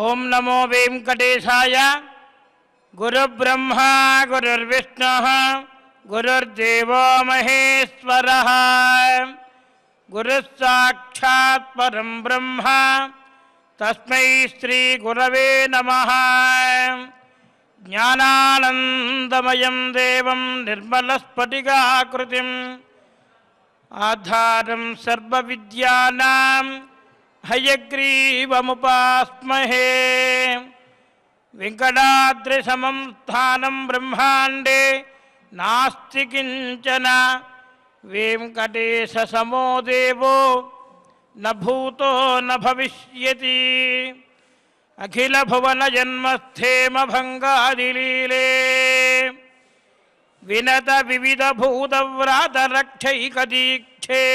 ఓం నమో వెంకటేశాయ. గురుబ్రహ్మ గురుర్విష్ణుః గురుర్దేవో మహేశ్వరః. గురుస్సాక్షాత్ పరం బ్రహ్మ తస్మై శ్రీ గురవే నమః. జ్ఞానానందమయం దేవం నిర్మలస్ఫటికాకృతిం ఆధారం సర్వవిద్యానాం హయగ్రీవముపాస్మహే. వెంకటాద్రిసమం స్థానం బ్రహ్మాండే నాస్తి కించన. వెంకటేశ సమో దేవో న భూతో న భవిష్యతి. అఖిల భువన జన్మస్థేమ భంగాదిలీలే వినత వివిధ భూతవ్రాత రక్షైకదీక్షే.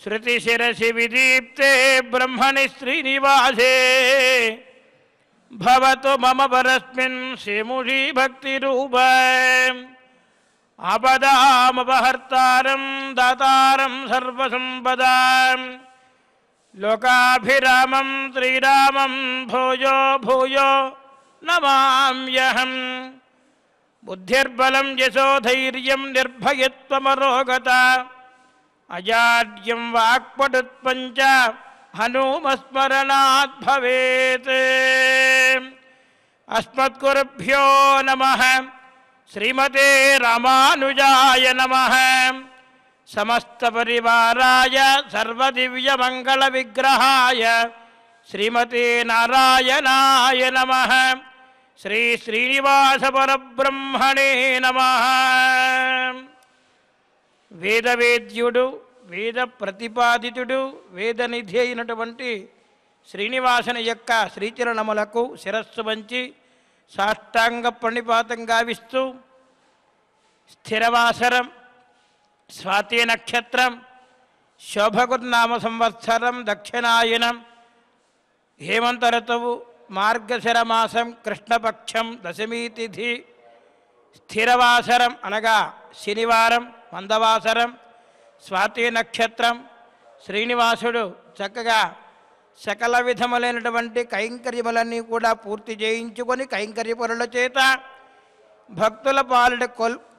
శృతిశిరసి విదీప్తే బ్రహ్మణి శ్రీనివాసే. భవతు మమ పరస్మిన్ శ్రీముషీ భక్తిరూప. ఆపదామపహర్తారం దాతారం సర్వసంపదాం. లోకాభిరామం శ్రీరామం భూయో భూయో నమామ్యహం. బుద్ధిర్బలం యశోధైర్యం నిర్భయత్వమరోగత. అజాడ్యం వాక్పటుత్పంచ హనుమస్మరణాత్ భవేత్. అస్మద్గురుభ్యో నమః. శ్రీమతే రామానుజాయ నమః. సమస్త పరివారాయ సర్వదివ్యమంగళ విగ్రహాయ శ్రీమతే నారాయణాయ నమః. శ్రీ శ్రీనివాస పరబ్రహ్మణే నమః. వేదవేద్యుడు వేద ప్రతిపాదితుడు వేదనిధి అయినటువంటి శ్రీనివాసుని యొక్క శ్రీచరణములకు శిరస్సు వంచి సాష్టాంగ ప్రణిపాతం గావిస్తూ స్థిరవాసరం స్వాతి నక్షత్రం శోభగుర్నామ సంవత్సరం దక్షిణాయనం హేమంత ఋతువు మార్గశిరమాసం కృష్ణపక్షం దశమీ తిథి స్థిరవాసరం అనగా శనివారం మందవాసరం స్వాతి నక్షత్రం శ్రీనివాసుడు చక్కగా సకల విధములైనటువంటి కైంకర్యములన్నీ కూడా పూర్తి చేయించుకొని కైంకర్య పనుల చేత భక్తుల పాలిట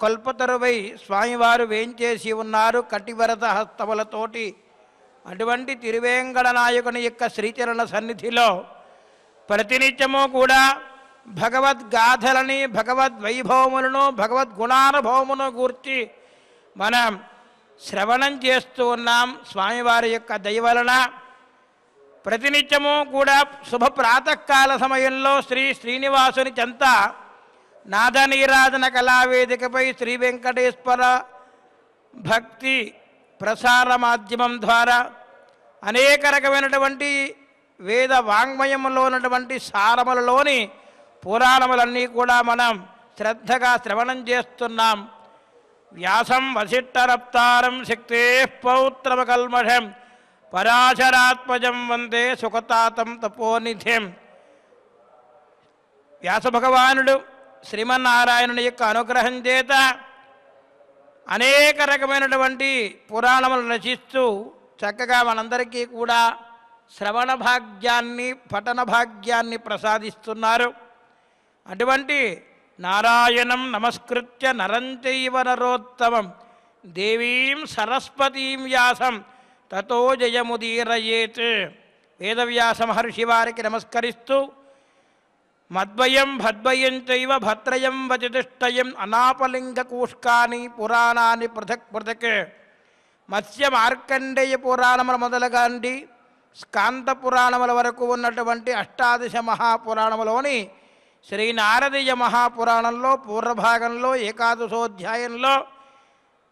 కొల్పతరువై స్వామివారు వేంచేసి ఉన్నారు కటివరత హస్తములతోటి. అటువంటి తిరువేంకట నాయకుని యొక్క శ్రీచరణ సన్నిధిలో ప్రతినిత్యము కూడా భగవద్గాథలని భగవద్వైభవములను భగవద్గుణానుభవమును గూర్చి మనం శ్రవణం చేస్తూ ఉన్నాం. స్వామివారి యొక్క దయ వలన ప్రతినిత్యము కూడా శుభ ప్రాతకాల సమయంలో శ్రీనివాసుని చెంత నాదనీరాధన కళావేదికపై శ్రీ వెంకటేశ్వర భక్తి ప్రసార మాధ్యమం ద్వారా అనేక రకమైనటువంటి వేద వాంగ్మయములో ఉన్నటువంటి సారములలోని పురాణములన్నీ కూడా మనం శ్రద్ధగా శ్రవణం చేస్తున్నాం. వ్యాసం వసిష్ఠరప్తారం శక్తే పౌత్రమకల్మషం పరాశరాత్మజం వందే సుఖతాతం తపోనిధిం. వ్యాసభగవానుడు శ్రీమన్నారాయణుని యొక్క అనుగ్రహం చేత అనేక రకమైనటువంటి పురాణములు రచిస్తూ చక్కగా మనందరికీ కూడా శ్రవణ భాగ్యాన్ని పఠన భాగ్యాన్ని ప్రసాదిస్తున్నారు. అటువంటి నారాయణం నమస్కృత్య నరం చైవ నరోత్తమం దేవీం సరస్వతీం వ్యాసం తతో జయముదీరయేత్. వేదవ్యాస మహర్షి వారికి నమస్కరిస్తూ మద్వయం భద్వయం చైవ భద్రయం వచతిష్టయం అనాపలింగకూష్కాని పురాణాన్ని పృథక్ పృథక్. మత్స్య మార్కండేయ పురాణముల మొదలుగాండి స్కాంత పురాణముల వరకు ఉన్నటువంటి అష్టాదశ మహాపురాణములోని శ్రీ నారదీయ మహాపురాణంలో పూర్వభాగంలో ఏకాదశోధ్యాయంలో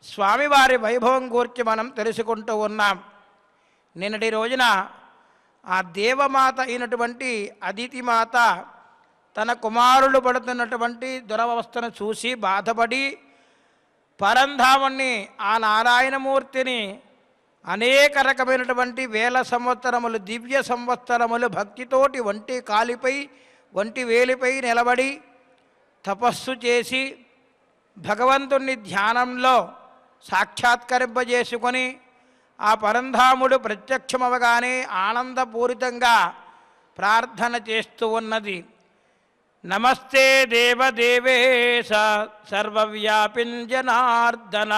స్వామివారి వైభవం గూర్చి మనం తెలుసుకుంటూ ఉన్నాం. నిన్నటి రోజున ఆ దేవమాత అయినటువంటి అదితిమాత తన కుమారులు పడుతున్నటువంటి దురవస్థను చూసి బాధపడి పరంధాముణ్ణి ఆ నారాయణమూర్తిని అనేక రకమైనటువంటి వేల సంవత్సరములు దివ్య సంవత్సరములు భక్తితోటి ఒంటి కాలిపై ఒంటి వేలిపై నిలబడి తపస్సు చేసి భగవంతుని ధ్యానంలో సాక్షాత్కరింపజేసుకొని ఆ పరంధాముడు ప్రత్యక్షమవగానే ఆనందపూరితంగా ప్రార్థన చేస్తూ ఉన్నది. నమస్తే దేవదేవేశ సర్వవ్యాపిన్ జనార్దన,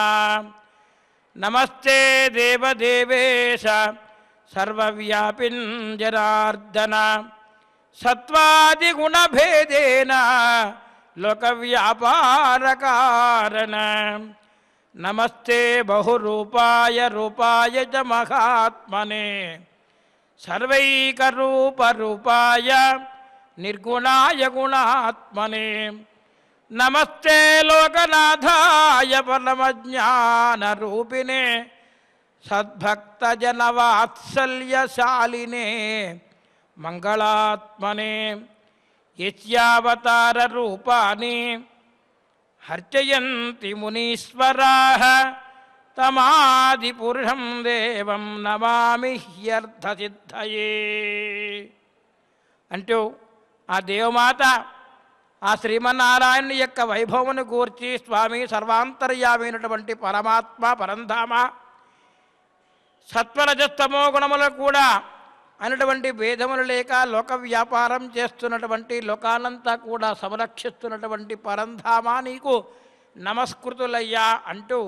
నమస్తే దేవదేవేశ సర్వవ్యాపిన్ జనార్దన, సత్వాదిగుణభేదేన లోకవ్యాపారకారణ, నమస్తే బహురూపాయ రూపాయ చ మహాత్మనే, సర్వైకరూపరూపాయ నిర్గుణాయ గుణాత్మనే, నమస్తే లోకనాథాయ పరమజ్ఞానరూపిణే, సద్భక్తజనవాత్సల్యశాలినే మంగళాత్మనే, యస్యావతారరూపాణి హర్చయంతి మునీశ్వరాః తమాదిపురుషం దేవం నమామి హ్యర్థసిద్ధయే. అంటూ ఆ దేవమాత ఆ శ్రీమన్నారాయణుని యొక్క వైభవమును గూర్చి స్వామి సర్వాంతర్యామైనటువంటి పరమాత్మ పరంధామ సత్వరజస్తమో గుణములు కూడా అనేటువంటి భేదములు లేక లోక వ్యాపారం చేస్తున్నటువంటి లోకానంతా కూడా సంరక్షిస్తున్నటువంటి పరంధామ నీకు నమస్కృతులయ్యా అంటూ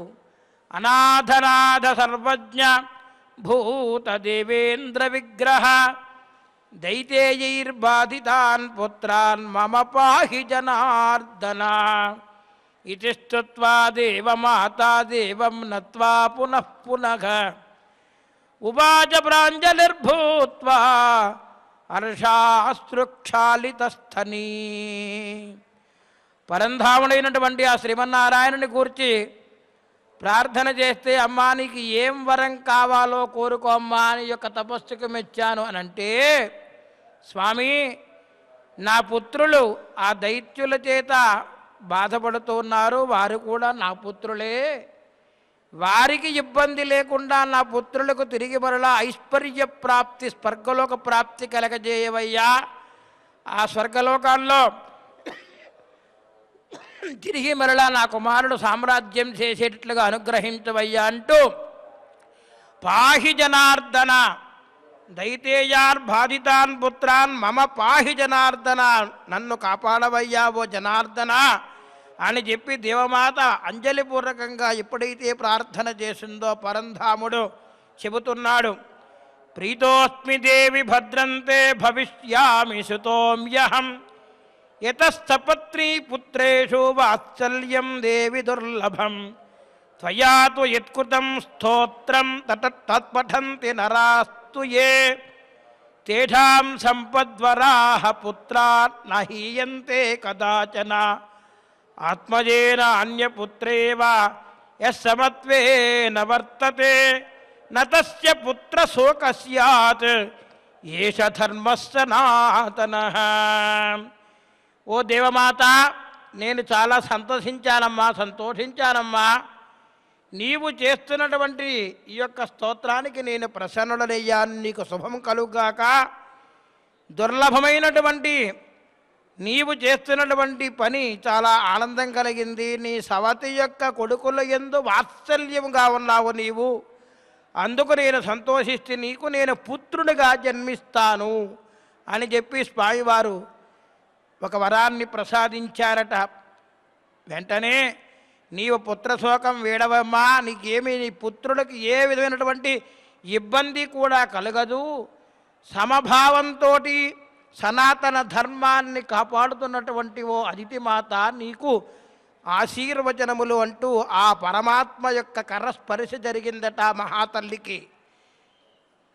అనాథనాథ సర్వజ్ఞ భూత దేవేంద్ర విగ్రహ దైతేయైర్బాధితాన్ పుత్రాన్ మమ పాహి జనార్దన ఇతి స్తుత్వా దేవమాతా దేవం నత్వా పునః పునః ఉవాచ ప్రాంజలిర్భూత్వా హర్షాశ్రుక్షాళితస్థనీ. పరంధాముడైనటువంటి ఆ శ్రీమన్నారాయణుని గూర్చి ప్రార్థన చేస్తే అమ్మా నీకు ఏం వరం కావాలో కోరుకో అమ్మా అని యొక్క తపస్సుకు మెచ్చాను అని అంటే, స్వామి నా పుత్రులు ఆ దైత్యుల చేత బాధపడుతున్నారు, వారు కూడా నా పుత్రులే, వారికి ఇబ్బంది లేకుండా నా పుత్రులకు తిరిగి మరలా ఐశ్వర్య ప్రాప్తి స్వర్గలోక ప్రాప్తి కలగజేయవయ్యా, ఆ స్వర్గలోకాల్లో తిరిగి మరలా నా కుమారుడు సామ్రాజ్యం చేసేటట్లుగా అనుగ్రహించవయ్యా అంటూ పాహి జనార్దన దైతేయార్బాధితాన్ పుత్రాన్ మమ పాహి జనార్దన, నన్ను కాపాడవయ్యా ఓ జనార్దన అని చెప్పి దేవమాత అంజలిపూర్వకంగా ఎప్పుడైతే ప్రార్థన చేసిందో పరంధాముడు చెబుతున్నాడు. ప్రీతోస్మి దేవి భద్రంతే భవిష్యామి సుతోమ్యహం యతస్తపత్నీ పుత్రేషు వాత్సల్యం దేవి దుర్లభం త్వయా తు యత్కృతం స్తోత్రం తత్పఠంతి నరాస్తు ఏ తేషాం సంపద్వరాః పుత్రా నహీయంతే కదాచన ఆత్మజేన అన్యపుత్రేవ యస్సమత్వేన వర్తతే నతస్య పుత్రశోక స్యాత్ ఏష ధర్మః సనాతనః. ఓ దేవమాత, నేను చాలా సంతోషించానమ్మా. నీవు చేస్తున్నటువంటి ఈ యొక్క స్తోత్రానికి నేను ప్రసన్నుడనయ్యాను, నీకు శుభం కలుగాక. దుర్లభమైనటువంటి నీవు చేస్తున్నటువంటి పని చాలా ఆనందం కలిగింది. నీ సవతి యొక్క కొడుకుల యందు వాత్సల్యముగా ఉన్నావు నీవు, అందుకు నేను సంతోషిస్తే నీకు నేను పుత్రునిగా జన్మిస్తాను అని చెప్పి స్వామివారు ఒక వరాన్ని ప్రసాదించారట. వెంటనే నీవు పుత్రశోకం వీడవమ్మా, నీకేమీ నీ పుత్రుడికి ఏ విధమైనటువంటి ఇబ్బంది కూడా కలగదు. సమభావంతో సనాతన ధర్మాన్ని కాపాడుతున్నటువంటి ఓ అదితి మాత నీకు ఆశీర్వచనములు అంటూ ఆ పరమాత్మ యొక్క కరస్పర్శ జరిగిందట మహాతల్లికి.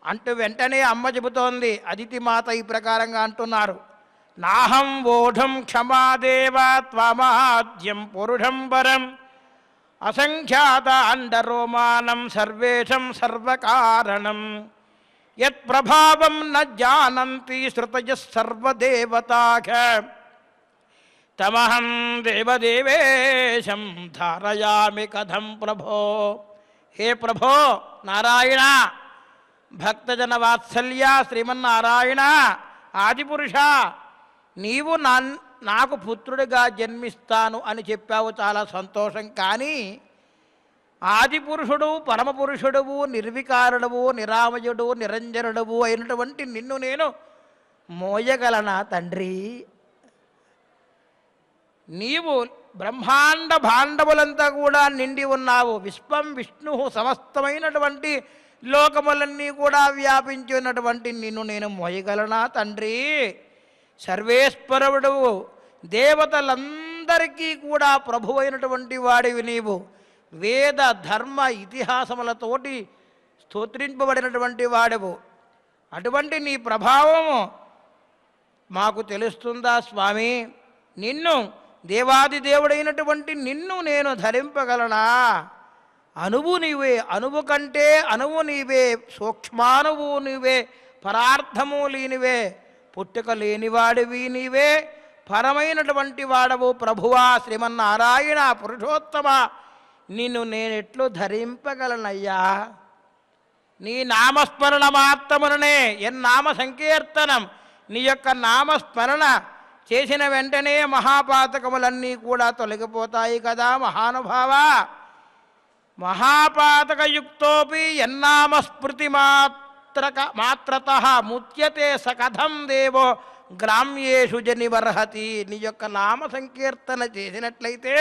అంటూ వెంటనే అమ్మ చెబుతోంది, అదితి మాత ఈ ప్రకారంగా అంటున్నారు. నాహం వోఢం క్షమాదేవ త్వమాద్యం పురుషం వరం అసంఖ్యాత అండరోమానం సర్వేషం సర్వకారణం యత్ ప్రభావం న జానంతి శ్రుతయః సర్వదేవతాః తమహం దేవదేవేశం ధారయామి కథం ప్రభో. హే ప్రభో నారాయణ, భక్తజన వాత్సల్య శ్రీమన్నారాయణ, ఆదిపురుష, నీవు నాకు పుత్రుడిగా జన్మిస్తాను అని చెప్పావు, చాలా సంతోషం. కానీ ఆదిపురుషుడు పరమపురుషుడువు నిర్వికారుడవు నిరామయుడు నిరంజనుడవు అయినటువంటి నిన్ను నేను మోయగలనా తండ్రి? నీవు బ్రహ్మాండ భాండములంతా కూడా నిండి ఉన్నావు. విశ్వం విష్ణు సమస్తమైనటువంటి లోకములన్నీ కూడా వ్యాపించి ఉన్నటువంటి నిన్ను నేను మోయగలనా తండ్రి? సర్వేశ్వరుడు, దేవతలందరికీ కూడా ప్రభువైనటువంటి వాడివి నీవు. వేద ధర్మ ఇతిహాసములతోటి స్తోత్రింపబడినటువంటి వాడవు. అటువంటి నీ ప్రభావము మాకు తెలుస్తుందా స్వామి? నిన్ను దేవాది దేవుడైనటువంటి నిన్ను నేను ధరింపగలనా? అణువు నీవే, అణువు కంటే అణువు నీవే, సూక్ష్మాణువు నీవే, పరార్థము లేనివే, పుట్టుక లేనివాడివి నీవే, పరమైనటువంటి వాడవు ప్రభువా శ్రీమన్నారాయణ పురుషోత్తమ. నిన్ను నేనెట్లు ధరింపగలనయ్యా? నీ నామస్మరణ మాత్రముననే ఎన్నామ సంకీర్తనం, నీ యొక్క నామస్మరణ చేసిన వెంటనే మహాపాతకములన్నీ కూడా తొలగిపోతాయి కదా మహానుభావ. మహాపాతకయుక్తోపి ఎన్నామస్మృతి మాత్రత ముచ్యతే సకథం దేవో గ్రామ్యేషు జనివర్హతి. నీ యొక్క నామ సంకీర్తన చేసినట్లయితే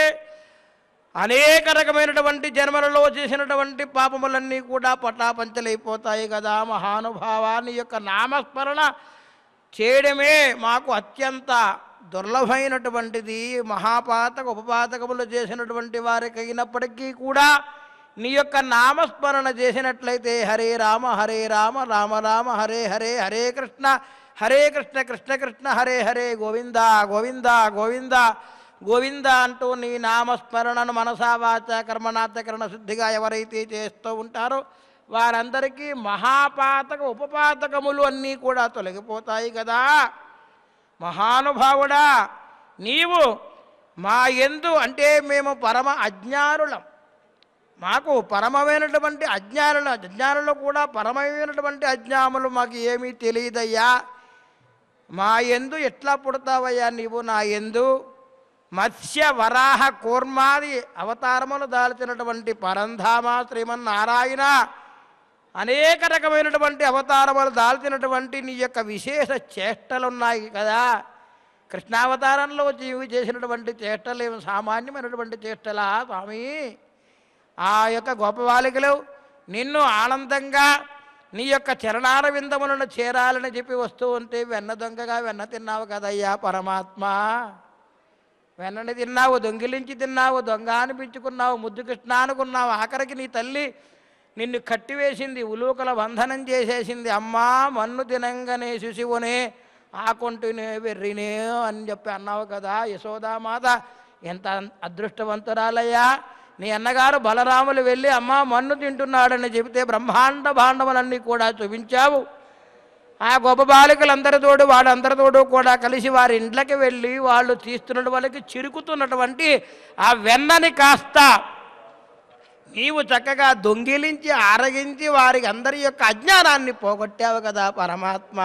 అనేక రకమైనటువంటి జన్మలలో చేసినటువంటి పాపములన్నీ కూడా పటాపంచలైపోతాయి కదా మహానుభావ. నీ యొక్క నామస్మరణ చేయడమే మాకు అత్యంత దుర్లభమైనటువంటిది. మహాపాతక ఉపపాతకములు చేసినటువంటి వారికి అయినప్పటికీ కూడా నీ యొక్క నామస్మరణ చేసినట్లయితే హరే రామ హరే రామ రామ రామ హరే హరే, హరే కృష్ణ హరే కృష్ణ కృష్ణ కృష్ణ హరే హరే, గోవింద గోవింద గోవింద గోవింద అంటూ నీ నామస్మరణను మనసా వాచ కర్మణాత్మకరణ శుద్ధిగా ఎవరైతే చేస్తూ ఉంటారో వారందరికీ మహాపాతక ఉపపాతకములు అన్నీ కూడా తొలగిపోతాయి కదా మహానుభావుడా. నీవు మా యందు అంటే మేము పరమ అజ్ఞానులం, మాకు పరమమైనటువంటి అజ్ఞానులు కూడా పరమైనటువంటి అజ్ఞానులు మాకు ఏమీ తెలియదయ్యా. మా యందు ఎట్లా పుడతావయ్యా నీవు? నా యందు మత్స్య వరాహ కూర్మాది అవతారములు దాల్చినటువంటి పరంధామ శ్రీమన్నారాయణ, అనేక రకమైనటువంటి అవతారములు దాల్చినటువంటి నీ యొక్క విశేష చేష్టలున్నాయి కదా. కృష్ణావతారంలో జీవి చేసినటువంటి చేష్టలు ఏమి సామాన్యమైనటువంటి చేష్టలా స్వామి? ఆ యొక్క గొప్ప బాలికలు నిన్ను ఆనందంగా నీ యొక్క చరణార విందములను చేరాలని చెప్పి వస్తూ ఉంటే వెన్న దొంగగా వెన్న తిన్నావు కదయ్యా పరమాత్మ. వెన్నని తిన్నావు, దొంగిలించి తిన్నావు, దొంగ అనిపించుకున్నావు, ముద్దు కృష్ణ అనుకున్నావు. ఆఖరికి నీ తల్లి నిన్ను కట్టివేసింది, ఉలూకల బంధనం చేసేసింది. అమ్మా మన్ను తినంగానే శిశువునే ఆకుంటునే వెర్రినే అని చెప్పి అన్నావు కదా యశోదామాత. ఎంత అదృష్టవంతురాలయ్యా. నీ అన్నగారు బలరాములు వెళ్ళి అమ్మ మన్ను తింటున్నాడని చెబితే బ్రహ్మాండ భాండములన్నీ కూడా చూపించావు. ఆ గొప్ప బాలికలందరితోడు వాడందరితోడు కూడా కలిసి వారి ఇండ్లకి వెళ్ళి వాళ్ళు తీస్తున్న వాళ్ళకి చిరుకుతున్నటువంటి ఆ వెన్నని కాస్త నీవు చక్కగా దొంగిలించి ఆరగించి వారికి అందరి యొక్క అజ్ఞానాన్ని పోగొట్టావు కదా పరమాత్మ.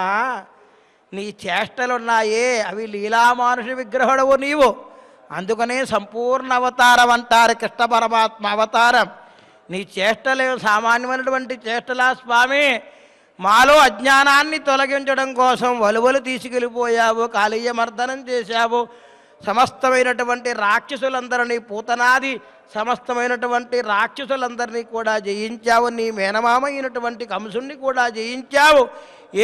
నీ చేష్టలున్నాయే అవి లీలామానుష విగ్రహుడవు నీవు. అందుకనే సంపూర్ణ అవతారం అంటారు కృష్ణ పరమాత్మ అవతారం. నీ చేష్టలేవు సామాన్యమైనటువంటి చేష్టలా స్వామి. మాలో అజ్ఞానాన్ని తొలగించడం కోసం వలువలు తీసుకెళ్ళిపోయావు, కాళీయ మర్దనం చేశావు. సమస్తమైనటువంటి రాక్షసులందరినీ పూతనాది సమస్తమైనటువంటి రాక్షసులందరినీ కూడా జయించావు. నీ మేనమామ అయినటువంటి కంసుణ్ణి కూడా జయించావు.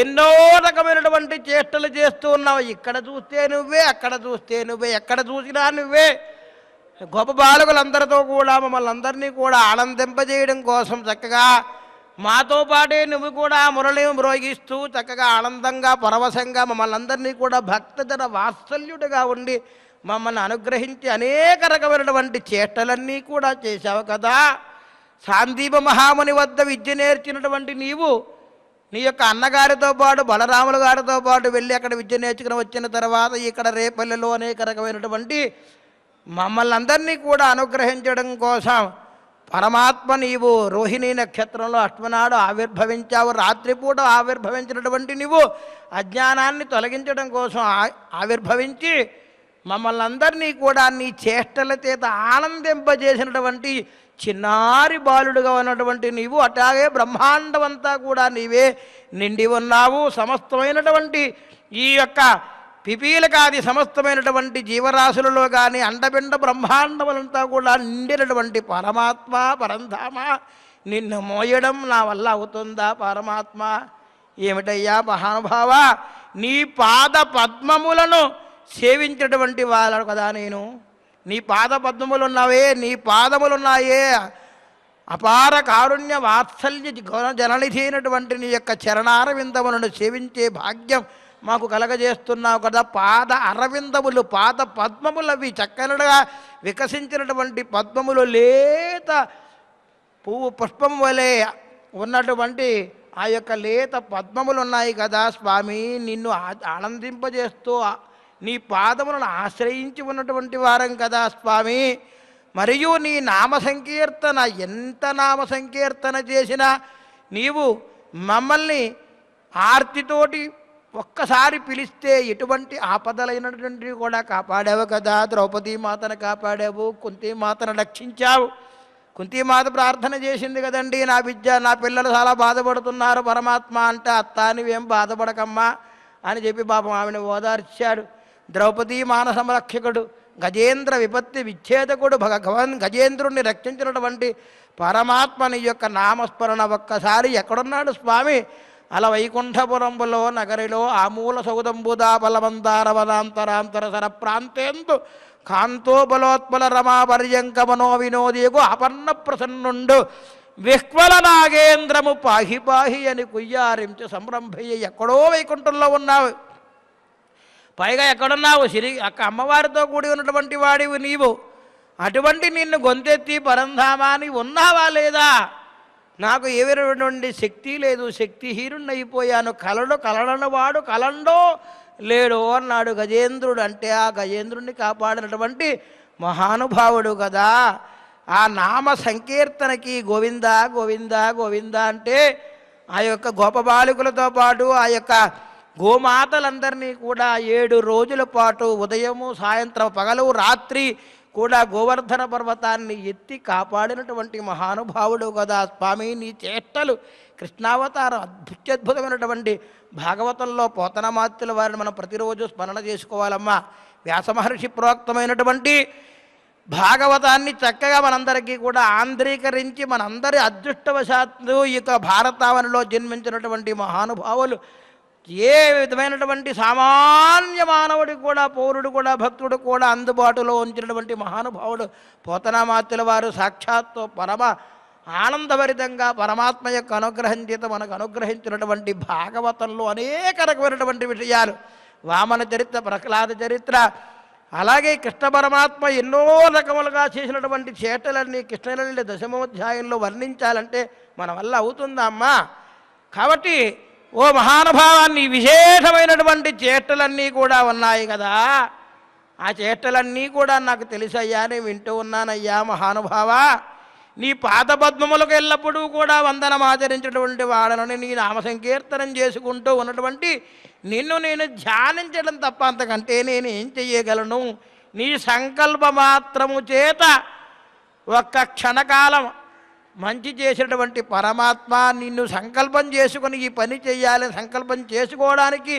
ఎన్నో రకమైనటువంటి చేష్టలు చేస్తూ ఉన్నావు. ఇక్కడ చూస్తే నువ్వే, అక్కడ చూస్తే నువ్వే, ఎక్కడ చూసినా నువ్వే. గొప్ప బాలకులందరితో కూడా మమ్మల్ని అందరినీ కూడా ఆనందింపజేయడం కోసం చక్కగా మాతో పాటే నువ్వు కూడా మురళి మ్రోగిస్తూ చక్కగా ఆనందంగా పరవశంగా మమ్మల్ని అందరినీ కూడా భక్తజన వాత్సల్యుడిగా ఉండి మమ్మల్ని అనుగ్రహించి అనేక రకమైనటువంటి చేష్టలన్నీ కూడా చేశావు కదా. సాందీప మహాముని వద్ద విద్య నేర్చినటువంటి నీవు నీ యొక్క అన్నగారితో పాటు బలరాముల గారితో పాటు వెళ్ళి అక్కడ విద్య నేర్చుకుని వచ్చిన తర్వాత ఇక్కడ రేపల్లెలో అనేక రకమైనటువంటి మమ్మల్ని అందరినీ కూడా అనుగ్రహించడం కోసం పరమాత్మ నీవు రోహిణీ నక్షత్రంలో అష్టమనాడు ఆవిర్భవించావు. రాత్రిపూట ఆవిర్భవించినటువంటి నీవు అజ్ఞానాన్ని తొలగించడం కోసం ఆవిర్భవించి మమ్మల్ని అందరినీ కూడా నీ చేష్టల చేత ఆనందింపజేసినటువంటి చిన్నారి బాలుడుగా ఉన్నటువంటి నీవు. అట్లాగే బ్రహ్మాండమంతా కూడా నీవే నిండి ఉన్నావు. సమస్తమైనటువంటి ఈ యొక్క పిపీలకాది సమస్తమైనటువంటి జీవరాశులలో కానీ అండపిండ బ్రహ్మాండములంతా కూడా నిండినటువంటి పరమాత్మ పరంధామ నిన్ను మోయడం నా వల్ల అవుతుందా పరమాత్మ? ఏమిటయ్యా మహానుభావ, నీ పాద పద్మములను సేవించినటువంటి వాళ్ళు కదా నేను. నీ పాద పద్మములున్నావే, నీ పాదములున్నాయే, అపార కారుణ్య వాత్సల్య జననిధి అయినటువంటి నీ యొక్క చరణారవిందములను సేవించే భాగ్యం మాకు కలగజేస్తున్నావు కదా. పాద అరవిందములు, పాద పద్మములవి చక్కనగా వికసించినటువంటి పద్మములు, లేత పువ్వు పుష్పం వలె ఉన్నటువంటి ఆ యొక్క లేత పద్మములు ఉన్నాయి కదా స్వామి. నిన్ను ఆనందింపజేస్తూ నీ పాదములను ఆశ్రయించి ఉన్నటువంటి వారం కదా స్వామి. మరియు నీ నామ సంకీర్తన, ఎంత నామ సంకీర్తన చేసినా నీవు మమ్మల్ని ఆర్తితోటి ఒక్కసారి పిలిస్తే ఎటువంటి ఆపదలైనటువంటివి కూడా కాపాడావు కదా. ద్రౌపదీ మాతను కాపాడావు, కుంతీమాతను రక్షించావు. కుంతీమాత ప్రార్థన చేసింది కదండి, నా విద్య నా పిల్లలు చాలా బాధపడుతున్నారు పరమాత్మ అంటే. అత్త నువ్వేం బాధపడకమ్మా అని చెప్పి పాపం ఆమెను ఓదార్చాడు. ద్రౌపదీ మాన సంరక్షకుడు, గజేంద్ర విపత్తి విచ్ఛేదకుడు, భగవాన్ గజేంద్రుణ్ణి రక్షించినటువంటి పరమాత్మని యొక్క నామస్మరణ ఒక్కసారి ఎక్కడున్నాడు స్వామి? అలా వైకుంఠపురంబులో నగరిలో ఆమూల సౌదంబుదా బలవంతార వనాంతరాంతర సర ప్రాంతేందు కాంతో బలోత్పల రమాపర్యంక మనో వినోదీకు ఆపన్న ప్రసన్నుండు విహ్వల నాగేంద్రము పాహి పాహి అని కుయ్యారించు సంరంభయ్య. ఎక్కడో వైకుంఠంలో ఉన్నావు, పైగా ఎక్కడున్నావు? అమ్మవారితో కూడి ఉన్నటువంటి వాడివి నీవు. అటువంటి నిన్ను గొంతెత్తి పరంధామాని ఉన్నావా లేదా? నాకు ఏవినటువంటి శక్తి లేదు, శక్తిహీనుడైపోయాను. కలడను వాడు కలండో లేడో అన్నాడు గజేంద్రుడు. అంటే ఆ గజేంద్రుడిని కాపాడినటువంటి మహానుభావుడు కదా. ఆ నామ సంకీర్తనకి గోవింద గోవింద గోవింద అంటే ఆ యొక్క గోపబాలికులతో పాటు ఆ యొక్క గోమాతలందరినీ కూడా 7 రోజుల పాటు ఉదయము సాయంత్రం పగలు రాత్రి కూడా గోవర్ధన పర్వతాన్ని ఎత్తి కాపాడినటువంటి మహానుభావుడు కదా స్వామి. నీ చేష్టలు కృష్ణావతారం అత్యద్భుతమైనటువంటి భాగవతంలో పోతనమాత్యుల వారిని మనం ప్రతిరోజు స్మరణ చేసుకోవాలమ్మా. వ్యాసమహర్షి ప్రోక్తమైనటువంటి భాగవతాన్ని చక్కగా మనందరికీ కూడా ఆంధ్రీకరించి మనందరి అదృష్టవశాత్తు ఈ భారతావనిలో జన్మించినటువంటి మహానుభావులు, ఏ విధమైనటువంటి సామాన్య మానవుడికి కూడా, పౌరుడు కూడా, భక్తుడు కూడా అందుబాటులో ఉంచినటువంటి మహానుభావుడు పోతనామాత్యుల వారు. సాక్షాత్తు పరమ ఆనందభరితంగా పరమాత్మ యొక్క అనుగ్రహం చేత మనకు అనుగ్రహించినటువంటి భాగవతంలో అనేక రకమైనటువంటి విషయాలు, వామన చరిత్ర, ప్రహ్లాద చరిత్ర, అలాగే కృష్ణ పరమాత్మ ఎన్నో రకములుగా చేసినటువంటి చేటలన్నీ కృష్ణలీల 10వ అధ్యాయంలో వర్ణించాలంటే మన వల్ల అవుతుందా అమ్మా? కాబట్టి ఓ మహానుభావాన్ని విశేషమైనటువంటి చేష్టలన్నీ కూడా ఉన్నాయి కదా. ఆ చేష్టలన్నీ కూడా నాకు తెలుసయ్యా, నేను వింటూ ఉన్నానయ్యా మహానుభావ. నీ పాదపద్మములకు ఎల్లప్పుడూ కూడా వందనం ఆచరించినటువంటి వాడనని నీ నామ సంకీర్తనం చేసుకుంటూ ఉన్నటువంటి నిన్ను నేను ధ్యానించడం తప్ప అంతకంటే నేను ఏం చెయ్యగలను? నీ సంకల్ప మాత్రము చేత ఒక్క క్షణకాలం మంచి చేసినటువంటి పరమాత్మ నిన్ను సంకల్పం చేసుకుని ఈ పని చెయ్యాలని సంకల్పం చేసుకోవడానికి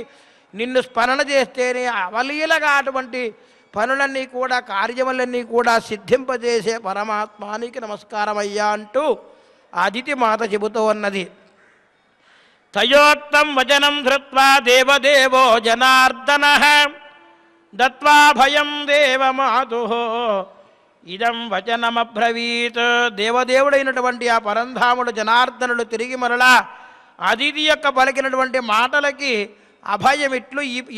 నిన్ను స్మరణ చేస్తేనే అవలీలగా అటువంటి పనులన్నీ కూడా కార్యములన్నీ కూడా సిద్ధింపజేసే పరమాత్మానికి నమస్కారం అయ్యా అంటూ అదితి మాత చెబుతూ ఉన్నది. తయోక్తం వచనం ధృత్వా దేవదేవో జనార్దన దత్వా భయం దేవమాతు ఇదం వచనమబ్రవీత్. దేవదేవుడైనటువంటి ఆ పరంధాముడు జనార్దనుడు తిరిగి మరలా అదితి యొక్క పలికినటువంటి మాటలకి అభయం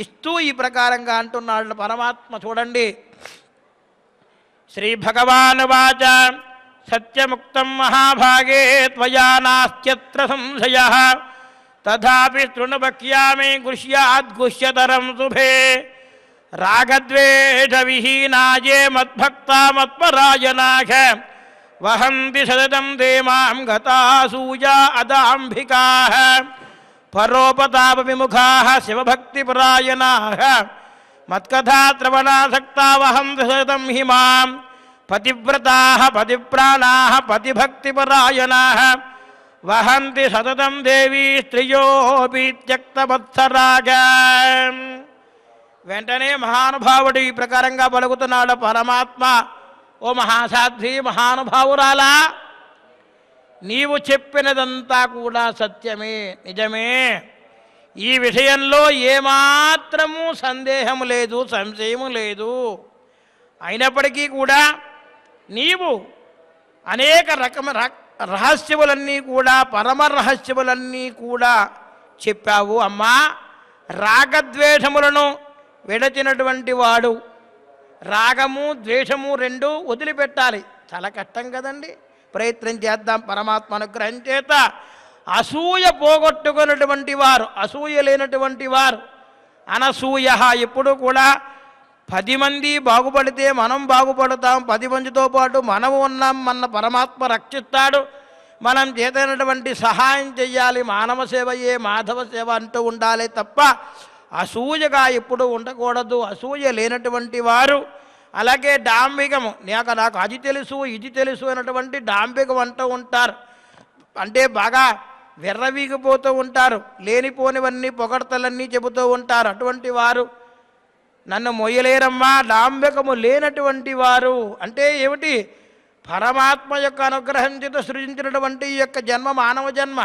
ఇస్తూ ఈ ప్రకారంగా అంటున్నాడు పరమాత్మ. చూడండి, శ్రీ భగవాన్ వాచ సత్యముక్తం మహాభాగే త్వయా నాస్త్యత్ర సంశయః తథాపి శృణువక్ష్యామి గుహ్యాద్గుహ్యతరం శుభే రాగద్వేష విహీనాయే మద్భక్తా మత్పరాయణాః వహంతి సతతం దేమాం గతాసూయా అదాంభికాః పరోపతాప విముఖాః శివభక్తిపరాయణాః మత్కథాశ్రవణాసక్తా వహంతి సతతం హిమాం పతివ్రతాః పతిప్రాణాః పతిభక్తిపరాయణాః వహంతి సతతం దేవి స్త్రియోపి త్యక్తవత్సరాగా. వెంటనే మహానుభావుడు ఈ ప్రకారంగా పలుకుతున్నాడు పరమాత్మ. ఓ మహాసాధ్వి మహానుభావురాలా, నీవు చెప్పినదంతా కూడా సత్యమే, నిజమే. ఈ విషయంలో ఏమాత్రము సందేహము లేదు, సంశయము లేదు. అయినప్పటికీ కూడా నీవు అనేక రహస్యములన్నీ కూడా, పరమ రహస్యములన్నీ కూడా చెప్పావు అమ్మా. రాగద్వేషములను విడచినటువంటి వాడు రాగము ద్వేషము రెండూ వదిలిపెట్టాలి. చాలా కష్టం కదండి, ప్రయత్నం చేద్దాం పరమాత్మ అనుగ్రహం చేత. అసూయ పోగొట్టుకున్నటువంటి వారు, అసూయ లేనటువంటి వారు, అనసూయ. ఎప్పుడు కూడా 10 మంది బాగుపడితే మనం బాగుపడతాం, 10 మందితో పాటు మనము ఉన్నాం, మన పరమాత్మ రక్షిస్తాడు. మనం చేతనటువంటి సహాయం చెయ్యాలి. మానవ సేవయే మాధవ సేవ అంటూ ఉండాలి తప్ప అసూయగా ఎప్పుడు ఉండకూడదు. అసూయ లేనటువంటి వారు, అలాగే డాంబికము, నాకు అది తెలుసు ఇది తెలుసు అన్నటువంటి డాంబికం అంటూ ఉంటారు. అంటే బాగా విర్రవీగిపోతూ ఉంటారు, లేనిపోనివన్నీ పొగడ్తలన్నీ చెబుతూ ఉంటారు. అటువంటి వారు నన్ను మొయ్యలేరమ్మా. డాంబికము లేనటువంటి వారు అంటే ఏమిటి? పరమాత్మ యొక్క అనుగ్రహం చేత సృజించినటువంటి ఈ యొక్క జన్మ మానవ జన్మ.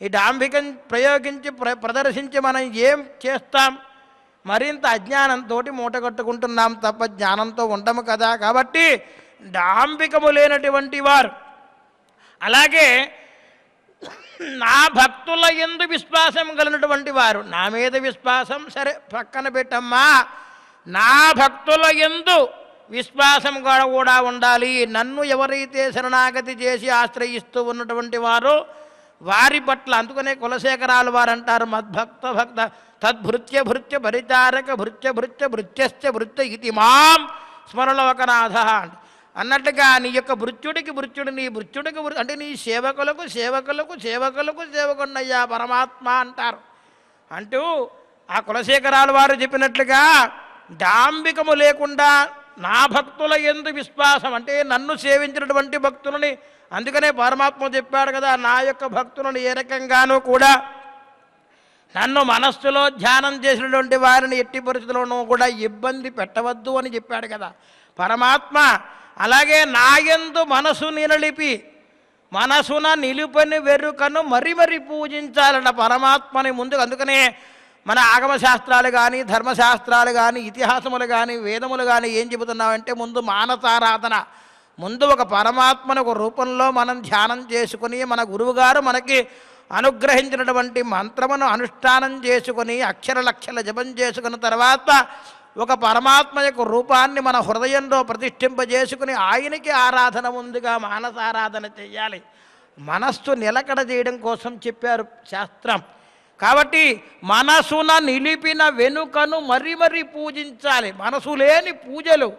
ఈ డాంబికం ప్రయోగించి ప్రదర్శించి మనం ఏం చేస్తాం? మరింత అజ్ఞానంతో మూటగట్టుకుంటున్నాం తప్ప జ్ఞానంతో ఉండము కదా. కాబట్టి డాంబికము లేనటువంటి వారు, అలాగే నా భక్తుల యందు విశ్వాసం కలిగినటువంటి వారు. నా మీద విశ్వాసం సరే పక్కన పెట్టమ్మా, నా భక్తుల యందు విశ్వాసం కూడా ఉండాలి. నన్ను ఎవరైతే శరణాగతి చేసి ఆశ్రయిస్తూ ఉన్నటువంటి వారు వారి పట్ల, అందుకనే కులశేఖరాలు వారు అంటారు, మద్భక్త భక్త తద్భృత్య భృత్య పరిచారక భృత్య భృత్య భృత్యశ్చ భృత్య ఇది మాం స్మరణలోకనాథ అన్నట్టుగా నీ యొక్క భృత్యుడికి భృత్యుడు, నీ భృత్యుడికి అంటే నీ సేవకులకు సేవకులకు సేవకులకు సేవకున్నయ్యా పరమాత్మ అంటారు. అంటూ ఆ కులశేఖరాలు వారు చెప్పినట్లుగా డాంబికము లేకుండా నా భక్తుల యందు విశ్వాసం అంటే నన్ను సేవించినటువంటి భక్తులని, అందుకనే పరమాత్మ చెప్పాడు కదా, నా యొక్క భక్తులను ఏ రకంగానూ కూడా నన్ను మనస్సులో ధ్యానం చేసినటువంటి వారిని ఎట్టి పరిస్థితుల్లోనూ కూడా ఇబ్బంది పెట్టవద్దు అని చెప్పాడు కదా పరమాత్మ. అలాగే నాయందు మనసు నిలిపి మనసున నిలుపని వెరుకను మరి మరి పూజించాలన్న పరమాత్మని ముందు. అందుకనే మన ఆగమశాస్త్రాలు కానీ ధర్మశాస్త్రాలు కానీ ఇతిహాసములు కానీ వేదములు కానీ ఏం చెబుతున్నామంటే ముందు మానసారాధన, ముందు ఒక పరమాత్మను ఒక రూపంలో మనం ధ్యానం చేసుకుని మన గురువుగారు మనకి అనుగ్రహించినటువంటి మంత్రమును అనుష్ఠానం చేసుకుని అక్షర లక్షల జపం చేసుకున్న తర్వాత ఒక పరమాత్మ యొక్క రూపాన్ని మన హృదయంలో ప్రతిష్ఠింపజేసుకుని ఆయనకి ఆరాధన ముందుగా మానసారాధన చెయ్యాలి. మనస్సు నిలకడ చేయడం కోసం చెప్పారు శాస్త్రం. కాబట్టి మనసున నిలిపిన వెనుకను మరి మరి పూజించాలి. మనసు లేని పూజలు,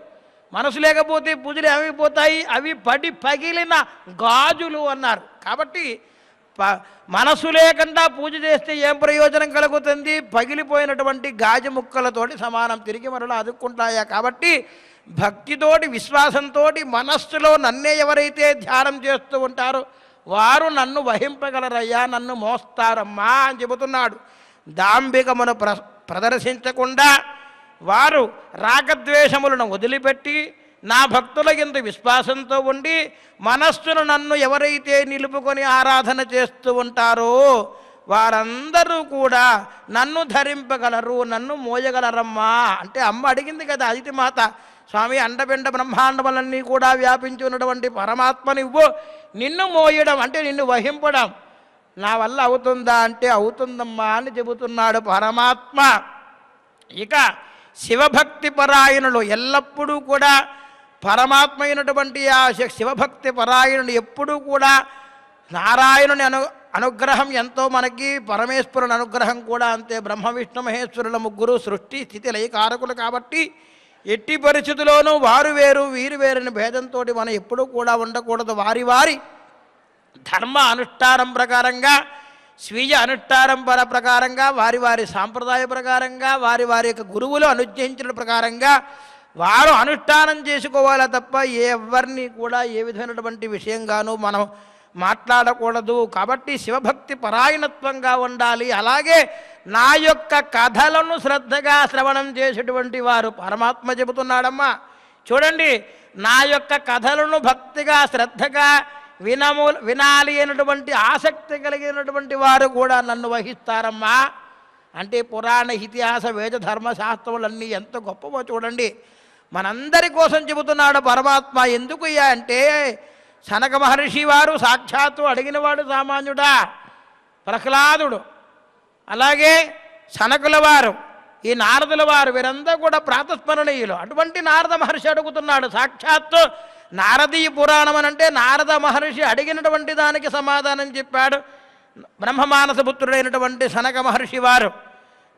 మనసు లేకపోతే పూజలు ఏమైపోతాయి? అవి పడి పగిలిన గాజులు అన్నారు. కాబట్టి మనసు లేకుండా పూజ చేస్తే ఏం ప్రయోజనం కలుగుతుంది? పగిలిపోయినటువంటి గాజు ముక్కలతోటి సమానం, తిరిగి మరలా అదుక్కుంటాయా. కాబట్టి భక్తితోటి విశ్వాసంతో మనస్సులో నన్నే ఎవరైతే ధ్యానం చేస్తూ ఉంటారో వారు నన్ను వహింపగలరయ్యా, నన్ను మోస్తారమ్మా అని చెబుతున్నాడు. దాంబికమును ప్రదర్శించకుండా వారు రాగద్వేషములను వదిలిపెట్టి నా భక్తుల యందు విశ్వాసంతో ఉండి మనస్సును నన్ను ఎవరైతే నిలుపుకొని ఆరాధన చేస్తూ ఉంటారో వారందరూ కూడా నన్ను ధరింపగలరు, నన్ను మోయగలరమ్మా. అంటే అమ్మ అడిగింది కదా అదితి మాత, స్వామి అండపిండ బ్రహ్మాండములన్నీ కూడా వ్యాపించి ఉన్నటువంటి పరమాత్మ నువ్వు నిన్ను మోయడం అంటే నిన్ను వహింపడం నా వల్ల అవుతుందా అంటే అవుతుందమ్మా అని చెబుతున్నాడు పరమాత్మ. ఇక శివభక్తి పరాయణులు ఎల్లప్పుడూ కూడా పరమాత్మ అయినటువంటి ఆ శివభక్తి పరాయణులు ఎప్పుడూ కూడా నారాయణుని అనుగ్రహం ఎంతో మనకి, పరమేశ్వరుని అనుగ్రహం కూడా అంతే. బ్రహ్మ విష్ణు మహేశ్వరుల ముగ్గురు సృష్టి స్థితి లయకారకులు కాబట్టి ఎట్టి పరిస్థితుల్లోనూ వారు వేరు వీరు వేరుని భేదంతో మనం ఎప్పుడూ కూడా ఉండకూడదు. వారి వారి ధర్మ అనుష్ఠానం ప్రకారంగా, స్వీయ అనుష్ఠానం ప్రకారంగా, వారి వారి సాంప్రదాయ ప్రకారంగా, వారి వారి యొక్క గురువులు అనుజ్ఞయించిన ప్రకారంగా వారు అనుష్ఠానం చేసుకోవాలి తప్ప ఎవరిని కూడా ఏ విధమైనటువంటి విషయంగానూ మనం మాట్లాడకూడదు. కాబట్టి శివభక్తి పరాయణత్వంగా ఉండాలి. అలాగే నా యొక్క కథలను శ్రద్ధగా శ్రవణం చేసేటువంటి వారు పరమాత్మ చెబుతున్నాడమ్మా. చూడండి, నా యొక్క కథలను భక్తిగా శ్రద్ధగా వినాలి అనేటువంటి ఆసక్తి కలిగినటువంటి వారు కూడా నన్ను వహిస్తారమ్మా. అంటే పురాణ ఇతిహాస వేద ధర్మశాస్త్రములన్నీ ఎంత గొప్పవో చూడండి. మనందరి కోసం చెబుతున్నాడు పరమాత్మ. ఎందుకు అంటే సనక మహర్షి వారు సాక్షాత్తు అడిగినవాడు సామాన్యుడా, ప్రహ్లాదుడు, అలాగే సనకుల వారు, ఈ నారదుల వారు, వీరందరూ కూడా ప్రాతస్మరణీయులు. అటువంటి నారద మహర్షి అడుగుతున్నాడు. సాక్షాత్తు నారదీయ పురాణం అనంటే నారద మహర్షి అడిగినటువంటి దానికి సమాధానం చెప్పాడు బ్రహ్మమానసపుత్రుడైనటువంటి సనక మహర్షి వారు.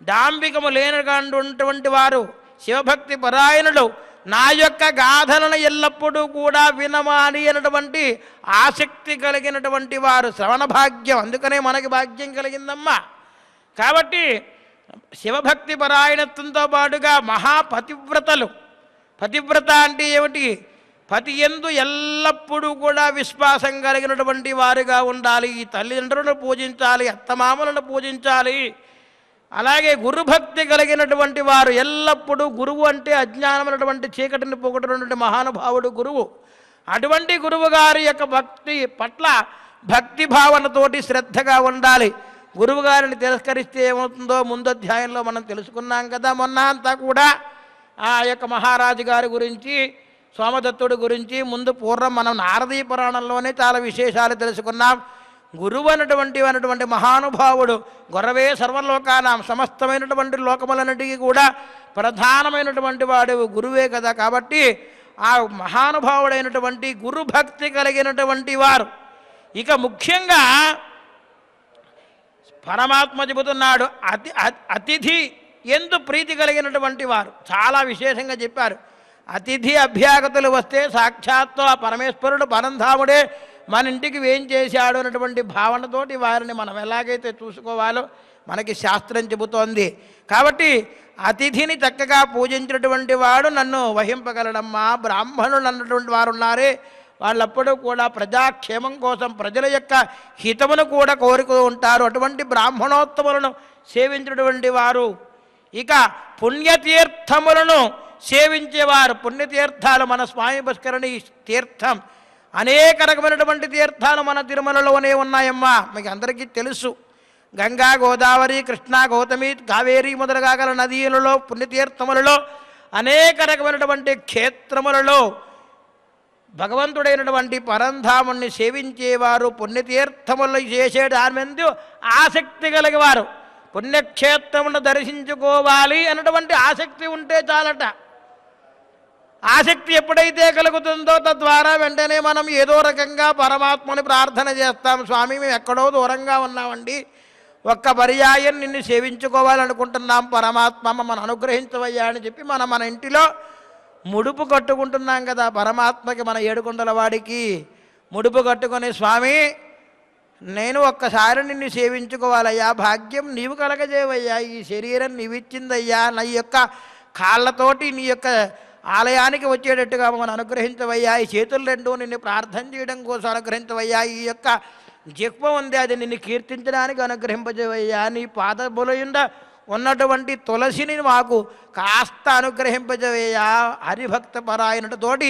డాంబికము లేనటువంటి వారు, శివభక్తి పరాయణులు, నా యొక్క గాథలను ఎల్లప్పుడూ కూడా వినమాలి అనేటువంటి ఆసక్తి కలిగినటువంటి వారు. శ్రవణ భాగ్యం, అందుకనే మనకి భాగ్యం కలిగిందమ్మా. కాబట్టి శివభక్తి పరాయణత్వంతో పాటుగా మహాపతివ్రతలు. పతివ్రత అంటే ఏమిటి? పతి యందు ఎల్లప్పుడూ కూడా విశ్వాసం కలిగినటువంటి వారుగా ఉండాలి. ఈ తల్లిదండ్రులను పూజించాలి, అత్తమామలను పూజించాలి. అలాగే గురుభక్తి కలిగినటువంటి వారు ఎల్లప్పుడూ, గురువు అంటే అజ్ఞానమైనటువంటి చీకటిని పోగొట్టినటువంటి మహానుభావుడు గురువు. అటువంటి గురువు గారి యొక్క భక్తి పట్ల భక్తి భావనతోటి శ్రద్ధగా ఉండాలి. గురువు గారిని తిరస్కరిస్తే ఏమవుతుందో ముందు అధ్యాయంలో మనం తెలుసుకున్నాం కదా. మొన్న అంతా కూడా ఆ యొక్క మహారాజు గారి గురించి, సోమదత్తుడి గురించి ముందు పూర్వం మనం నారదీయ పురాణంలోనే చాలా విశేషాలు తెలుసుకున్నాం. గురువు అన్నటువంటి మహానుభావుడు, గురవే సర్వలోకానాం, సమస్తమైనటువంటి లోకములన్నిటికీ కూడా ప్రధానమైనటువంటి వాడు గురువే కదా. కాబట్టి ఆ మహానుభావుడైనటువంటి గురుభక్తి కలిగినటువంటి వారు. ఇక ముఖ్యంగా పరమాత్మ చెబుతున్నాడు, అతిథి ఎందు ప్రీతి కలిగినటువంటి వారు. చాలా విశేషంగా చెప్పారు. అతిథి అభ్యాగతులు వస్తే సాక్షాత్తు ఆ పరమేశ్వరుడు పరంధాముడే మన ఇంటికి ఏం చేశాడు అన్నటువంటి భావనతోటి వారిని మనం ఎలాగైతే చూసుకోవాలో మనకి శాస్త్రం చెబుతోంది. కాబట్టి అతిథిని చక్కగా పూజించినటువంటి వాడు నన్ను వహింపగలడమ్మా. బ్రాహ్మణులు అన్నటువంటి వారు ఉన్నారే, వాళ్ళప్పుడు కూడా ప్రజాక్షేమం కోసం, ప్రజల యొక్క హితమును కూడా కోరుతూ ఉంటారు. అటువంటి బ్రాహ్మణోత్తములను సేవించినటువంటి వారు. ఇక పుణ్యతీర్థములను సేవించేవారు. పుణ్యతీర్థాలు మన స్వామి పుష్కరిణి తీర్థం, అనేక రకమైనటువంటి తీర్థాలు మన తిరుమలలోనే ఉన్నాయమ్మా. మీకు అందరికీ తెలుసు. గంగా, గోదావరి, కృష్ణా, గౌతమి, కావేరి మొదలుగా గల నదీలలో, పుణ్యతీర్థములలో, అనేక రకమైనటువంటి క్షేత్రములలో భగవంతుడైనటువంటి పరంధాముణ్ణి సేవించేవారు, పుణ్యతీర్థములు చేసే దాని మీద ఆసక్తి కలిగేవారు. పుణ్యక్షేత్రమును దర్శించుకోవాలి అన్నటువంటి ఆసక్తి ఉంటే చాలట. ఆసక్తి ఎప్పుడైతే కలుగుతుందో తద్వారా వెంటనే మనం ఏదో రకంగా పరమాత్మని ప్రార్థన చేస్తాం. స్వామి, మేము ఎక్కడో దూరంగా ఉన్నామండి, ఒక్క పర్యాయం నిన్ను సేవించుకోవాలనుకుంటున్నాం, పరమాత్మ మమ్మల్ని అనుగ్రహించవయ్యా అని చెప్పి మన ఇంటిలో ముడుపు కట్టుకుంటున్నాం కదా పరమాత్మకి. మన ఏడుకొండల వాడికి ముడుపు కట్టుకొని, స్వామి నేను ఒక్కసారి నిన్ను సేవించుకోవాలయ్యా, భాగ్యం నీవు కలగజేవయ్యా, ఈ శరీరం నీవిచ్చిందయ్యా, నా యొక్క కాళ్ళతోటి నీ యొక్క ఆలయానికి వచ్చేటట్టుగా మమ్మల్ని అనుగ్రహించవయ్యా, ఈ చేతులు రెండు నిన్ను ప్రార్థన చేయడం కోసం అనుగ్రహించవయ్యా, ఈ యొక్క జిహ్వ ఉంది అది నిన్ను కీర్తించడానికి అనుగ్రహింపజేవయ్యా, నీ పాదములయుండ ఉన్నటువంటి తులసిని మాకు కాస్త అనుగ్రహింపజేవయ్యా. హరిభక్త పరాయణతోటి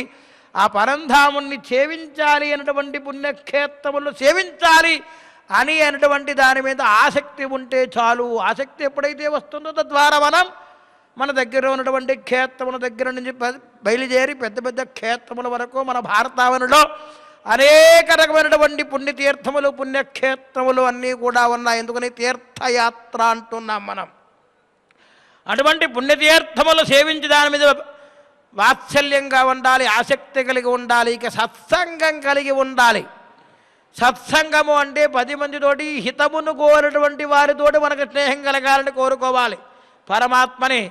ఆ పరంధాముణ్ణి సేవించాలి అన్నటువంటి పుణ్యక్షేత్రములు సేవించాలి అని అన్నటువంటి దాని మీద ఆసక్తి ఉంటే చాలు. ఆసక్తి ఎప్పుడైతే వస్తుందో తద్వారా మనం మన దగ్గర ఉన్నటువంటి క్షేత్రముల దగ్గర నుంచి బయలుదేరి పెద్ద పెద్ద క్షేత్రముల వరకు మన భారతావనిలో అనేక రకమైనటువంటి పుణ్యతీర్థములు, పుణ్యక్షేత్రములు అన్నీ కూడా ఉన్నాయి. ఎందుకని తీర్థయాత్ర అంటున్నాం మనం. అటువంటి పుణ్యతీర్థములు సేవించి దాని మీద వాత్సల్యంగా ఉండాలి, ఆసక్తి కలిగి ఉండాలి. ఇక సత్సంగం కలిగి ఉండాలి. సత్సంగము అంటే 10 మందితోటి హితమును కోరినటువంటి వారితోటి మనకు స్నేహం కలగాలని కోరుకోవాలి. పరమాత్మని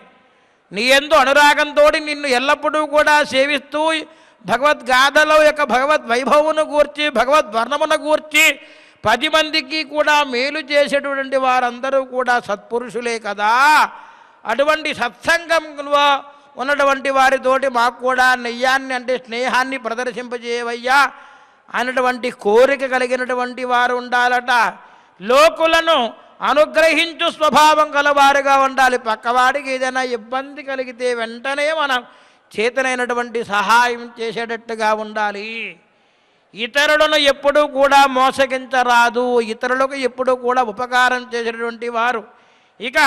నీ యందు అనురాగంతో నిన్ను ఎల్లప్పుడూ కూడా సేవిస్తూ భగవద్గాథలో యొక్క భగవద్ వైభవమును గూర్చి, భగవద్వర్ణమును గూర్చి 10 మందికి కూడా మేలు చేసేటువంటి వారందరూ కూడా సత్పురుషులే కదా. అటువంటి సత్సంగంలో ఉన్నటువంటి వారితోటి మాకు కూడా నెయ్యాన్ని అంటే స్నేహాన్ని ప్రదర్శింపజేయవయ్యా అనేటువంటి కోరిక కలిగినటువంటి వారు ఉండాలట. లోకులను అనుగ్రహించు స్వభావం గలవారుగా ఉండాలి. పక్కవాడికి ఏదైనా ఇబ్బంది కలిగితే వెంటనే మనం చేతనైనటువంటి సహాయం చేసేటట్టుగా ఉండాలి. ఇతరులను ఎప్పుడూ కూడా మోసగించరాదు. ఇతరులకు ఎప్పుడూ కూడా ఉపకారం చేసేటువంటి వారు. ఇక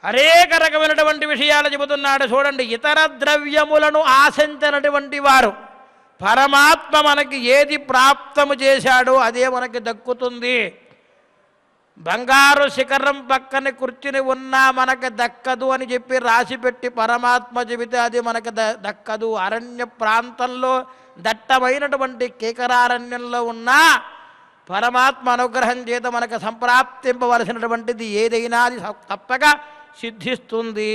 అనేక రకమైనటువంటి విషయాలు చెబుతున్నాడు చూడండి. ఇతర ద్రవ్యములను ఆశించినటువంటి వారు, పరమాత్మ మనకి ఏది ప్రాప్తము చేశాడో అదే మనకి దక్కుతుంది. బంగారు శిఖరం పక్కన కూర్చుని ఉన్నా మనకు దక్కదు అని చెప్పి రాసిపెట్టి పరమాత్మ చెబితే అది మనకు దక్కదు. అరణ్య ప్రాంతంలో దట్టమైనటువంటి కేకరారణ్యంలో ఉన్నా పరమాత్మ అనుగ్రహం చేత మనకు సంప్రాప్తింపవలసినటువంటిది ఏదైనా అది తప్పక సిద్ధిస్తుంది.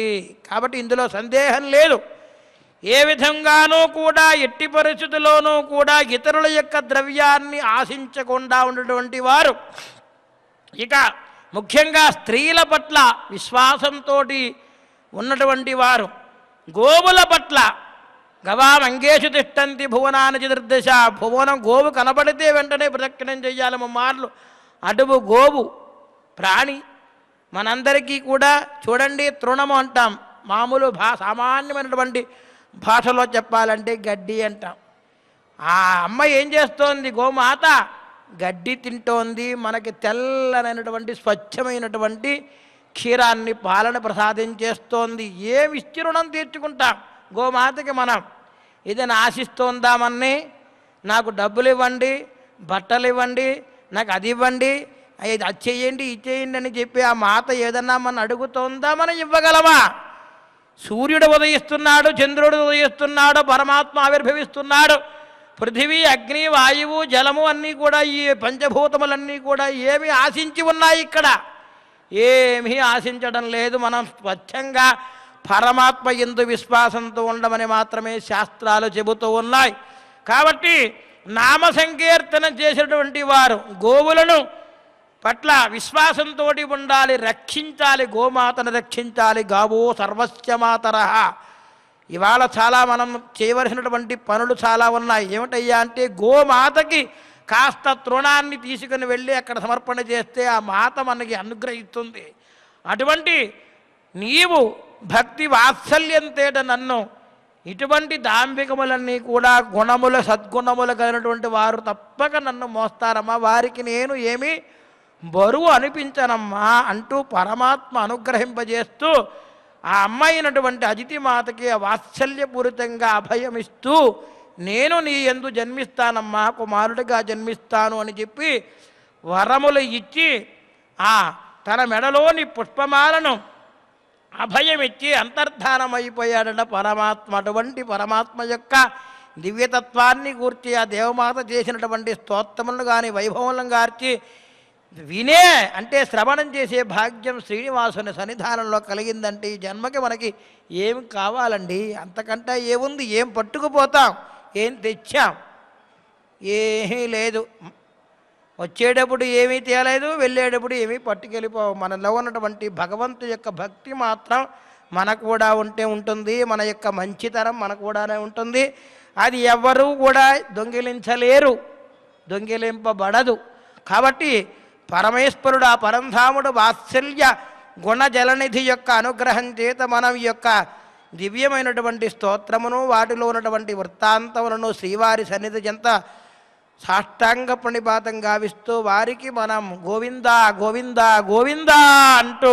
కాబట్టి ఇందులో సందేహం లేదు. ఏ విధంగానూ కూడా ఎట్టి పరిస్థితుల్లోనూ కూడా ఇతరుల యొక్క ద్రవ్యాన్ని ఆశించకుండా ఉన్నటువంటి వారు, ఇక ముఖ్యంగా స్త్రీల పట్ల విశ్వాసంతో ఉన్నటువంటి వారు, గోవుల పట్ల గవామంగేషు తిష్టంతి భువనాన్ని చతుర్దశ, భువనం గోవు కనబడితే వెంటనే ప్రదక్షిణం చేయాలి ముమ్మార్లు. అటువు గోవు ప్రాణి మనందరికీ కూడా చూడండి తృణము అంటాం. మామూలు సామాన్యమైనటువంటి భాషలో చెప్పాలంటే గడ్డి అంటాం. ఆ అమ్మ ఏం చేస్తోంది? గోమాత గడ్డి తింటోంది. మనకి తెల్లనైనటువంటి స్వచ్ఛమైనటువంటి క్షీరాన్ని పాలన ప్రసాదించేస్తోంది. ఏమి ఇచ్చి రుణం తీర్చుకుంటాం గోమాతకి మనం? ఏదైనా ఆశిస్తోందామని నాకు డబ్బులు ఇవ్వండి, బట్టలు ఇవ్వండి, నాకు అది ఇవ్వండి, అది చేయండి ఇది చేయండి అని చెప్పి ఆ మాత ఏదన్నా మనం అడుగుతోందా? మనం ఇవ్వగలమా? సూర్యుడు ఉదయిస్తున్నాడు, చంద్రుడు ఉదయిస్తున్నాడు, పరమాత్మ ఆవిర్భవిస్తున్నాడు. పృథివీ, అగ్ని, వాయువు, జలము అన్నీ కూడా ఈ పంచభూతములన్నీ కూడా ఏమి ఆశించి ఉన్నాయి? ఇక్కడ ఏమీ ఆశించడం లేదు. మనం స్వచ్ఛంగా పరమాత్మ యందు విశ్వాసంతో ఉండమని మాత్రమే శాస్త్రాలు చెబుతూ ఉన్నాయి. కాబట్టి నామ సంకీర్తన చేసేటువంటి వారు గోవులను పట్ల విశ్వాసంతో ఉండాలి, రక్షించాలి, గోమాతను రక్షించాలి. గావో సర్వస్య మాతరః. ఇవాళ చాలా మనం చేయవలసినటువంటి పనులు చాలా ఉన్నాయి. ఏమిటయ్యా అంటే గోమాతకి కాస్త తృణాన్ని తీసుకుని వెళ్ళి అక్కడ సమర్పణ చేస్తే ఆ మాత మనకి అనుగ్రహిస్తుంది. అటువంటి నీవు భక్తి వాత్సల్యంతేట నన్ను ఇటువంటి దాంభికములన్నీ కూడా గుణముల సద్గుణములు కలిగినటువంటి వారు తప్పక నన్ను మోస్తారమ్మా, వారికి నేను ఏమీ బరువు అనిపించనమ్మా అంటూ పరమాత్మ అనుగ్రహింపజేస్తూ ఆ అమ్మాయినటువంటి అజితిమాతకి వాత్సల్యపూరితంగా అభయమిస్తూ నేను నీ యందు జన్మిస్తానమ్మా, కుమారుడిగా జన్మిస్తాను అని చెప్పి వరములు ఇచ్చి ఆ తన మెడలోని పుష్పమాలను అభయమిచ్చి అంతర్ధానమైపోయాడట పరమాత్మ. అటువంటి పరమాత్మ యొక్క దివ్యతత్వాన్ని గూర్చి ఆ దేవమాత చేసినటువంటి స్తోత్రములను కానీ వైభవములను గార్చి వినే అంటే శ్రవణం చేసే భాగ్యం శ్రీనివాసుని సన్నిధానంలో కలిగిందంటే ఈ జన్మకి మనకి ఏం కావాలండి? అంతకంటే ఏముంది? ఏం పట్టుకుపోతాం? ఏం తెచ్చాం? ఏమీ లేదు. వచ్చేటప్పుడు ఏమీ తేలేదు, వెళ్ళేటప్పుడు ఏమీ పట్టుకెళ్ళిపోవు. మనలో ఉన్నటువంటి భగవంతు యొక్క భక్తి మాత్రం మనకు కూడా ఉంటే ఉంటుంది, మన యొక్క మంచితనం మనకు కూడానే ఉంటుంది. అది ఎవ్వరూ కూడా దొంగిలించలేరు, దొంగిలింపబడదు. కాబట్టి పరమేశ్వరుడు ఆ పరంధాముడు వాత్సల్య గుణజలనిధి యొక్క అనుగ్రహం చేత మనం ఈ యొక్క దివ్యమైనటువంటి స్తోత్రమును వాటిలో ఉన్నటువంటి వృత్తాంతములను శ్రీవారి సన్నిధి చెంత సాష్టాంగ ప్రణిపాతం గావిస్తూ వారికి మనం గోవిందా గోవిందా గోవిందా అంటూ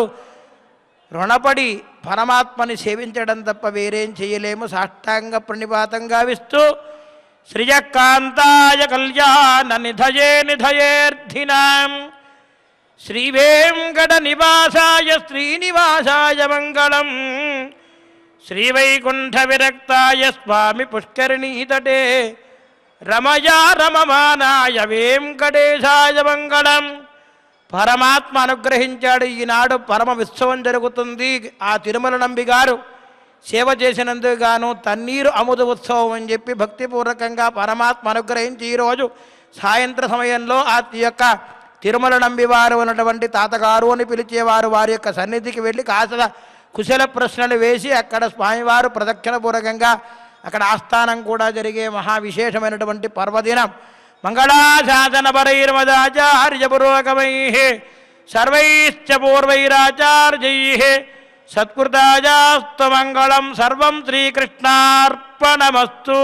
రుణపడి పరమాత్మని సేవించడం తప్ప వేరేం చేయలేము. సాష్టాంగ ప్రణిపాతం గావిస్తూ శ్రియకాంతాయ కళ్యాణ నిధయే నిధయేర్థినాం శ్రీవేంకట నివాసాయ శ్రీనివాసాయ మంగళం శ్రీవైకుంఠ విరక్తాయ స్వామి పుష్కరిణీతటే రమయా రమమానాయ వెంకటేశాయ మంగళం. పరమాత్మ అనుగ్రహించాడు. ఈనాడు పరమ ఉత్సవం జరుగుతుంది. ఆ తిరుమల నంబి గారు సేవ చేసినందుకు గాను తన్నీరు అముద ఉత్సవం అని చెప్పి భక్తిపూర్వకంగా పరమాత్మ అనుగ్రహించి ఈరోజు సాయంత్ర సమయంలో ఆ యొక్క తిరుమల నంబి వారు ఉన్నటువంటి తాతగారు అని పిలిచేవారు వారి యొక్క సన్నిధికి వెళ్ళి కాస్త కుశల ప్రశ్నలు వేసి అక్కడ స్వామివారు ప్రదక్షిణపూర్వకంగా అక్కడ ఆస్థానం కూడా జరిగే మహావిశేషమైనటువంటి పర్వదినం. మంగళాశాసనపరైర్మదాచార్యపురోగమై సర్వైశ్చ పూర్వైరాచార్యైః సత్కృతాయాస్తమంగళం. సర్వం శ్రీకృష్ణార్పణమస్తు.